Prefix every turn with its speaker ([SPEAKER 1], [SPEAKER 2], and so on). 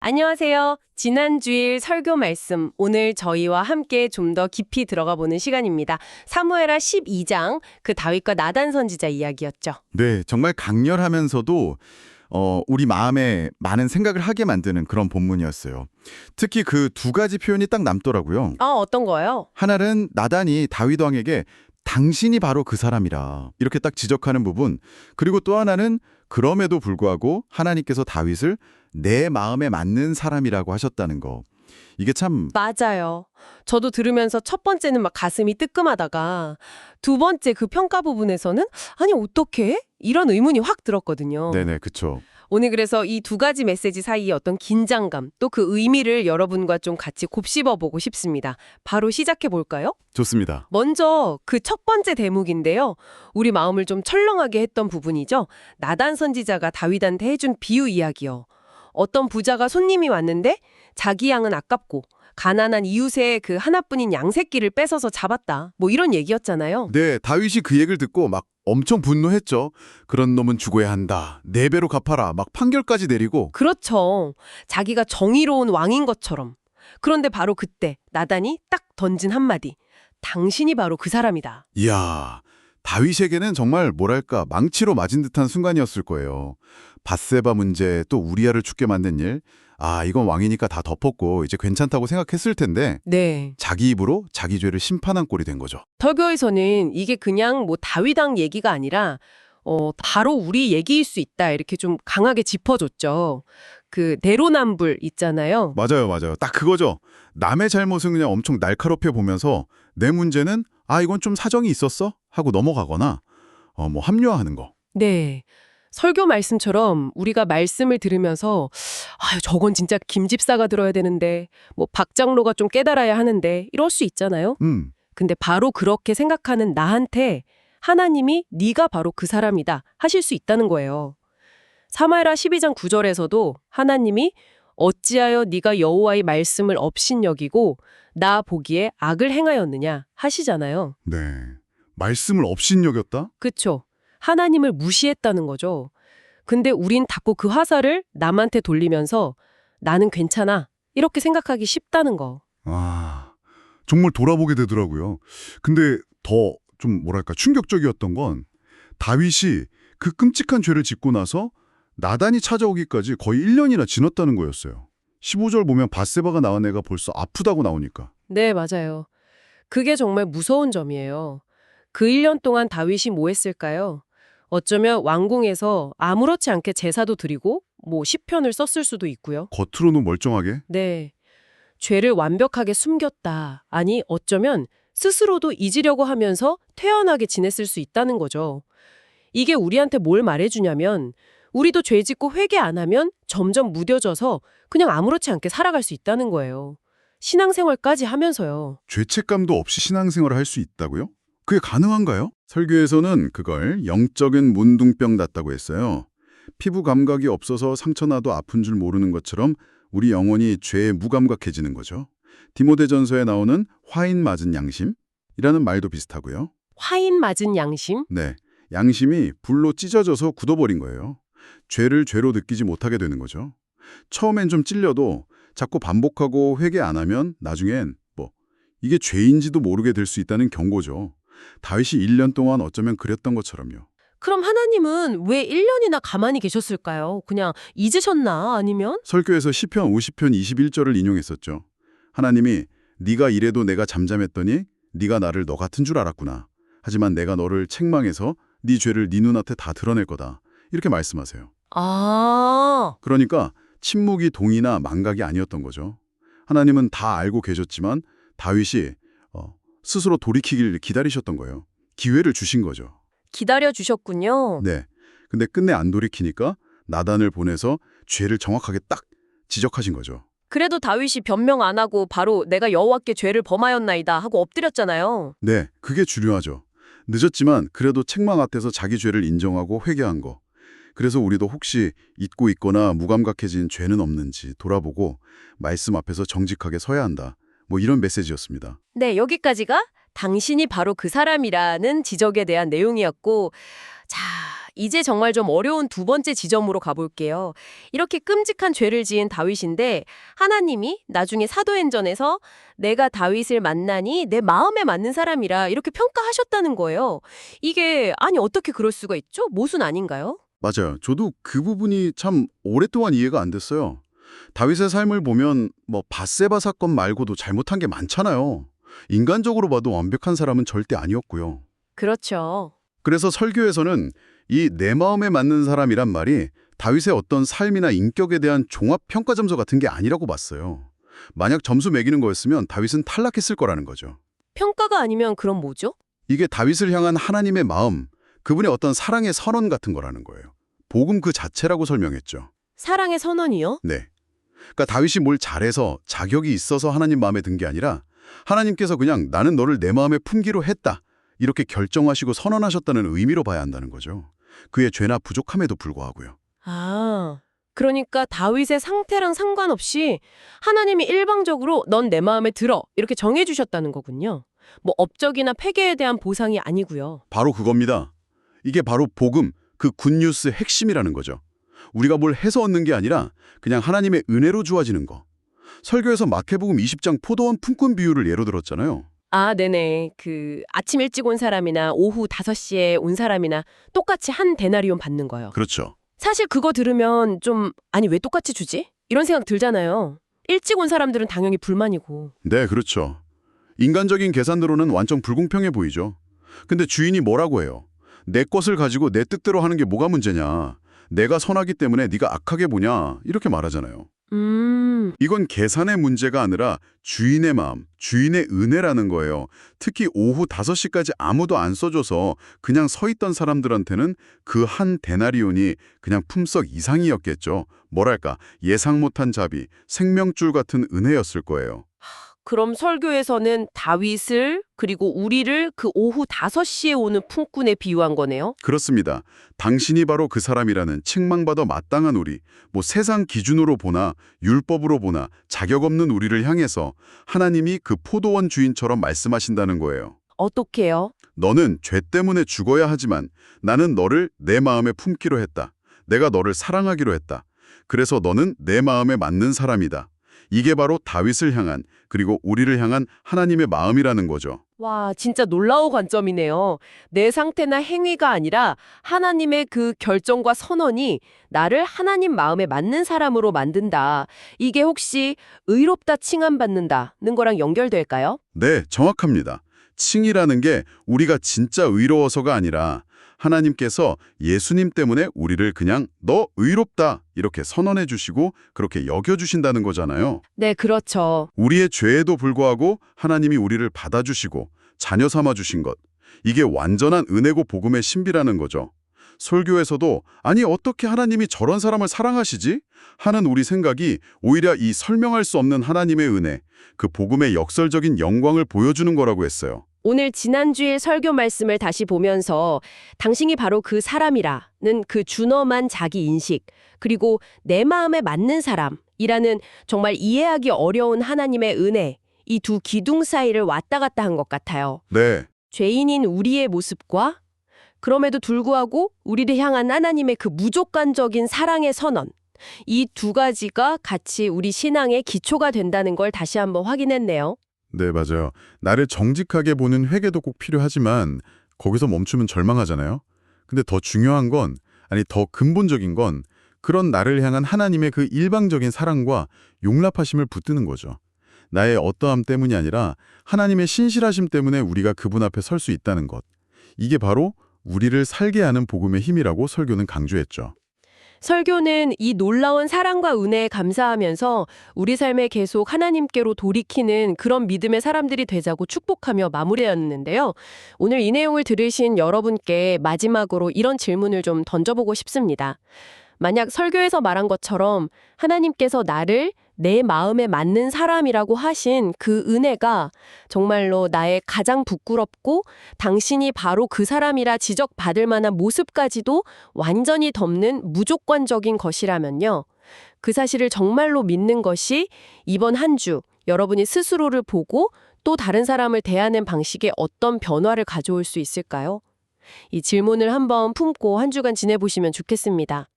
[SPEAKER 1] 안녕하세요. 지난 주일 설교 말씀, 오늘 저희와 함께 좀 더 깊이 들어가 보는 시간입니다. 사무엘하 12장, 그 다윗과 나단 선지자 이야기였죠.
[SPEAKER 2] 네, 정말 강렬하면서도 우리 마음에 많은 생각을 하게 만드는 그런 본문이었어요. 특히 그 두 가지 표현이 딱 남더라고요.
[SPEAKER 1] 어떤 거요?
[SPEAKER 2] 하나는 나단이 다윗 왕에게 당신이 바로 그 사람이라 이렇게 딱 지적하는 부분, 그리고 또 하나는 그럼에도 불구하고 하나님께서 다윗을 내 마음에 맞는 사람이라고 하셨다는 거. 이게 참
[SPEAKER 1] 맞아요. 저도 들으면서 첫 번째는 막 가슴이 뜨끔하다가 두 번째 그 평가 부분에서는 아니 어떻게? 이런 의문이 확 들었거든요.
[SPEAKER 2] 네네, 그쵸.
[SPEAKER 1] 오늘 그래서 이 두 가지 메시지 사이의 어떤 긴장감, 또 그 의미를 여러분과 좀 같이 곱씹어 보고 싶습니다. 바로 시작해 볼까요?
[SPEAKER 2] 좋습니다.
[SPEAKER 1] 먼저 그 첫 번째 대목인데요. 우리 마음을 좀 철렁하게 했던 부분이죠. 나단 선지자가 다윗한테 해준 비유 이야기요. 어떤 부자가 손님이 왔는데 자기 양은 아깝고 가난한 이웃의 그 하나뿐인 양 새끼를 뺏어서 잡았다. 뭐 이런 얘기였잖아요.
[SPEAKER 2] 네, 다윗이 그 얘기를 듣고 막 엄청 분노했죠. 그런 놈은 죽어야 한다. 4배로 갚아라. 막 판결까지 내리고.
[SPEAKER 1] 그렇죠. 자기가 정의로운 왕인 것처럼. 그런데 바로 그때 나단이 딱 던진 한마디. 당신이 바로 그 사람이다.
[SPEAKER 2] 이야, 다윗에게는 정말 뭐랄까 망치로 맞은 듯한 순간이었을 거예요. 밧세바 문제, 또 우리아를 죽게 만든 일. 이건 왕이니까 다 덮었고 이제 괜찮다고 생각했을 텐데
[SPEAKER 1] 네.
[SPEAKER 2] 자기 입으로 자기 죄를 심판한 꼴이 된 거죠.
[SPEAKER 1] 설교에서는 이게 그냥 뭐 다윗왕 얘기가 아니라 바로 우리 얘기일 수 있다 이렇게 좀 강하게 짚어줬죠. 그 내로남불 있잖아요.
[SPEAKER 2] 맞아요. 딱 그거죠. 남의 잘못은 그냥 엄청 날카롭게 보면서 내 문제는 이건 좀 사정이 있었어? 하고 넘어가거나 뭐 합리화하는 거.
[SPEAKER 1] 네. 설교 말씀처럼 우리가 말씀을 들으면서 저건 진짜 김 집사가 들어야 되는데 뭐 박 장로가 좀 깨달아야 하는데 이럴 수 있잖아요. 근데 바로 그렇게 생각하는 나한테 하나님이 네가 바로 그 사람이다 하실 수 있다는 거예요. 사무엘하 12장 9절에서도 하나님이 어찌하여 네가 여호와의 말씀을 업신여기고 나 보기에 악을 행하였느냐 하시잖아요.
[SPEAKER 2] 네. 말씀을 업신여겼다?
[SPEAKER 1] 그쵸? 하나님을 무시했다는 거죠. 근데 우린 자꾸 그 화살을 남한테 돌리면서 나는 괜찮아 이렇게 생각하기 쉽다는 거.
[SPEAKER 2] 정말 돌아보게 되더라고요. 근데 더 좀 뭐랄까 충격적이었던 건 다윗이 그 끔찍한 죄를 짓고 나서 나단이 찾아오기까지 거의 1년이나 지났다는 거였어요. 15절 보면 밧세바가 낳은 애가 벌써 아프다고 나오니까.
[SPEAKER 1] 네, 맞아요. 그게 정말 무서운 점이에요. 그 1년 동안 다윗이 뭐 했을까요? 어쩌면 왕궁에서 아무렇지 않게 제사도 드리고 뭐 시편을 썼을 수도 있고요.
[SPEAKER 2] 겉으로는 멀쩡하게.
[SPEAKER 1] 네. 죄를 완벽하게 숨겼다. 아니, 어쩌면 스스로도 잊으려고 하면서 태연하게 지냈을 수 있다는 거죠. 이게 우리한테 뭘 말해주냐면 우리도 죄 짓고 회개 안 하면 점점 무뎌져서 그냥 아무렇지 않게 살아갈 수 있다는 거예요. 신앙생활까지 하면서요.
[SPEAKER 2] 죄책감도 없이 신앙생활을 할 수 있다고요? 그게 가능한가요? 설교에서는 그걸 영적인 문둥병 같다고 했어요. 피부 감각이 없어서 상처나도 아픈 줄 모르는 것처럼 우리 영혼이 죄에 무감각해지는 거죠. 디모데전서에 나오는 화인 맞은 양심이라는 말도 비슷하고요.
[SPEAKER 1] 화인 맞은 양심?
[SPEAKER 2] 네, 양심이 불로 찢어져서 굳어버린 거예요. 죄를 죄로 느끼지 못하게 되는 거죠. 처음엔 좀 찔려도 자꾸 반복하고 회개 안 하면 나중엔 이게 죄인지도 모르게 될 수 있다는 경고죠. 다윗이 1년 동안 어쩌면 그랬던 것처럼요.
[SPEAKER 1] 그럼 하나님은 왜 1년이나 가만히 계셨을까요? 그냥 잊으셨나? 아니면?
[SPEAKER 2] 설교에서 시편 50편 21절을 인용했었죠. 하나님이 네가 이래도 내가 잠잠했더니 네가 나를 너 같은 줄 알았구나. 하지만 내가 너를 책망해서 네 죄를 네 눈앞에 다 드러낼 거다. 이렇게 말씀하세요. 그러니까 침묵이 동의나 망각이 아니었던 거죠. 하나님은 다 알고 계셨지만 다윗이 스스로 돌이키기를 기다리셨던 거예요. 기회를 주신 거죠.
[SPEAKER 1] 기다려주셨군요.
[SPEAKER 2] 네. 근데 끝내 안 돌이키니까 나단을 보내서 죄를 정확하게 딱 지적하신 거죠.
[SPEAKER 1] 그래도 다윗이 변명 안 하고 바로 내가 여호와께 죄를 범하였나이다 하고 엎드렸잖아요.
[SPEAKER 2] 네, 그게 중요하죠. 늦었지만 그래도 책망 앞에서 자기 죄를 인정하고 회개한 거. 그래서 우리도 혹시 잊고 있거나 무감각해진 죄는 없는지 돌아보고 말씀 앞에서 정직하게 서야 한다. 뭐 이런 메시지였습니다.
[SPEAKER 1] 네, 여기까지가 당신이 바로 그 사람이라는 지적에 대한 내용이었고, 자, 이제 정말 좀 어려운 두 번째 지점으로 가볼게요. 이렇게 끔찍한 죄를 지은 다윗인데 하나님이 나중에 사도행전에서 내가 다윗을 만나니 내 마음에 맞는 사람이라 이렇게 평가하셨다는 거예요. 이게 아니 어떻게 그럴 수가 있죠? 모순 아닌가요?
[SPEAKER 2] 맞아요. 저도 그 부분이 참 오랫동안 이해가 안 됐어요. 다윗의 삶을 보면 뭐 밧세바 사건 말고도 잘못한 게 많잖아요. 인간적으로 봐도 완벽한 사람은 절대 아니었고요.
[SPEAKER 1] 그렇죠.
[SPEAKER 2] 그래서 설교에서는 이 내 마음에 맞는 사람이란 말이 다윗의 어떤 삶이나 인격에 대한 종합 평가 점수 같은 게 아니라고 봤어요. 만약 점수 매기는 거였으면 다윗은 탈락했을 거라는 거죠.
[SPEAKER 1] 평가가 아니면 그럼 뭐죠?
[SPEAKER 2] 이게 다윗을 향한 하나님의 마음, 그분의 어떤 사랑의 선언 같은 거라는 거예요. 복음 그 자체라고 설명했죠.
[SPEAKER 1] 사랑의 선언이요?
[SPEAKER 2] 네. 그러니까 다윗이 뭘 잘해서 자격이 있어서 하나님 마음에 든 게 아니라 하나님께서 그냥 나는 너를 내 마음에 품기로 했다. 이렇게 결정하시고 선언하셨다는 의미로 봐야 한다는 거죠. 그의 죄나 부족함에도 불구하고요.
[SPEAKER 1] 아, 그러니까 다윗의 상태랑 상관없이 하나님이 일방적으로 넌 내 마음에 들어 이렇게 정해주셨다는 거군요. 뭐 업적이나 패계에 대한 보상이 아니고요.
[SPEAKER 2] 바로 그겁니다. 이게 바로 복음, 그 굿뉴스의 핵심이라는 거죠. 우리가 뭘 해서 얻는 게 아니라 그냥 하나님의 은혜로 주어지는 거. 설교에서 마태복음 20장 포도원 품꾼 비유를 예로 들었잖아요.
[SPEAKER 1] 아, 네네. 그 아침 일찍 온 사람이나 오후 5시에 온 사람이나 똑같이 한 데나리온 받는 거요.
[SPEAKER 2] 그렇죠.
[SPEAKER 1] 사실 그거 들으면 좀 아니 왜 똑같이 주지? 이런 생각 들잖아요. 일찍 온 사람들은 당연히 불만이고.
[SPEAKER 2] 네, 그렇죠. 인간적인 계산으로는 완전 불공평해 보이죠. 근데 주인이 뭐라고 해요? 내 것을 가지고 내 뜻대로 하는 게 뭐가 문제냐? 내가 선하기 때문에 네가 악하게 보냐? 이렇게 말하잖아요. 이건 계산의 문제가 아니라 주인의 마음, 주인의 은혜라는 거예요. 특히 오후 5시까지 아무도 안 써줘서 그냥 서 있던 사람들한테는 그 한 데나리온이 그냥 품삯 이상이었겠죠. 뭐랄까, 예상 못한 자비, 생명줄 같은 은혜였을 거예요.
[SPEAKER 1] 그럼 설교에서는 다윗을 그리고 우리를 그 오후 5시에 오는 품꾼에 비유한 거네요.
[SPEAKER 2] 그렇습니다. 당신이 바로 그 사람이라는 책망받아 마땅한 우리, 뭐 세상 기준으로 보나 율법으로 보나 자격 없는 우리를 향해서 하나님이 그 포도원 주인처럼 말씀하신다는 거예요.
[SPEAKER 1] 어떻게요?
[SPEAKER 2] 너는 죄 때문에 죽어야 하지만 나는 너를 내 마음에 품기로 했다. 내가 너를 사랑하기로 했다. 그래서 너는 내 마음에 맞는 사람이다. 이게 바로 다윗을 향한 그리고 우리를 향한 하나님의 마음이라는 거죠.
[SPEAKER 1] 와, 진짜 놀라운 관점이네요. 내 상태나 행위가 아니라 하나님의 그 결정과 선언이 나를 하나님 마음에 맞는 사람으로 만든다. 이게 혹시 의롭다 칭함받는다는 거랑 연결될까요?
[SPEAKER 2] 네, 정확합니다. 칭이라는 게 우리가 진짜 의로워서가 아니라 하나님께서 예수님 때문에 우리를 그냥 너 의롭다 이렇게 선언해 주시고 그렇게 여겨주신다는 거잖아요.
[SPEAKER 1] 네, 그렇죠.
[SPEAKER 2] 우리의 죄에도 불구하고 하나님이 우리를 받아주시고 자녀 삼아 주신 것. 이게 완전한 은혜고 복음의 신비라는 거죠. 설교에서도 아니 어떻게 하나님이 저런 사람을 사랑하시지? 하는 우리 생각이 오히려 이 설명할 수 없는 하나님의 은혜, 그 복음의 역설적인 영광을 보여주는 거라고 했어요.
[SPEAKER 1] 오늘 지난주의 설교 말씀을 다시 보면서 당신이 바로 그 사람이라는 그 준엄한 자기 인식, 그리고 내 마음에 맞는 사람이라는 정말 이해하기 어려운 하나님의 은혜, 이 두 기둥 사이를 왔다 갔다 한 것 같아요.
[SPEAKER 2] 네,
[SPEAKER 1] 죄인인 우리의 모습과 그럼에도 불구하고 우리를 향한 하나님의 그 무조건적인 사랑의 선언, 이 두 가지가 같이 우리 신앙의 기초가 된다는 걸 다시 한번 확인했네요.
[SPEAKER 3] 네, 맞아요. 나를 정직하게 보는 회개도 꼭 필요하지만 거기서 멈추면 절망하잖아요. 근데 더 중요한 건, 아니 더 근본적인 건 그런 나를 향한 하나님의 그 일방적인 사랑과 용납하심을 붙드는 거죠. 나의 어떠함 때문이 아니라 하나님의 신실하심 때문에 우리가 그분 앞에 설 수 있다는 것. 이게 바로 우리를 살게 하는 복음의 힘이라고 설교는 강조했죠.
[SPEAKER 1] 설교는 이 놀라운 사랑과 은혜에 감사하면서 우리 삶에 계속 하나님께로 돌이키는 그런 믿음의 사람들이 되자고 축복하며 마무리였는데요. 오늘 이 내용을 들으신 여러분께 마지막으로 이런 질문을 좀 던져보고 싶습니다. 만약 설교에서 말한 것처럼 하나님께서 나를 내 마음에 맞는 사람이라고 하신 그 은혜가 정말로 나의 가장 부끄럽고 당신이 바로 그 사람이라 지적받을 만한 모습까지도 완전히 덮는 무조건적인 것이라면요. 그 사실을 정말로 믿는 것이 이번 한 주 여러분이 스스로를 보고 또 다른 사람을 대하는 방식에 어떤 변화를 가져올 수 있을까요? 이 질문을 한번 품고 한 주간 지내보시면 좋겠습니다.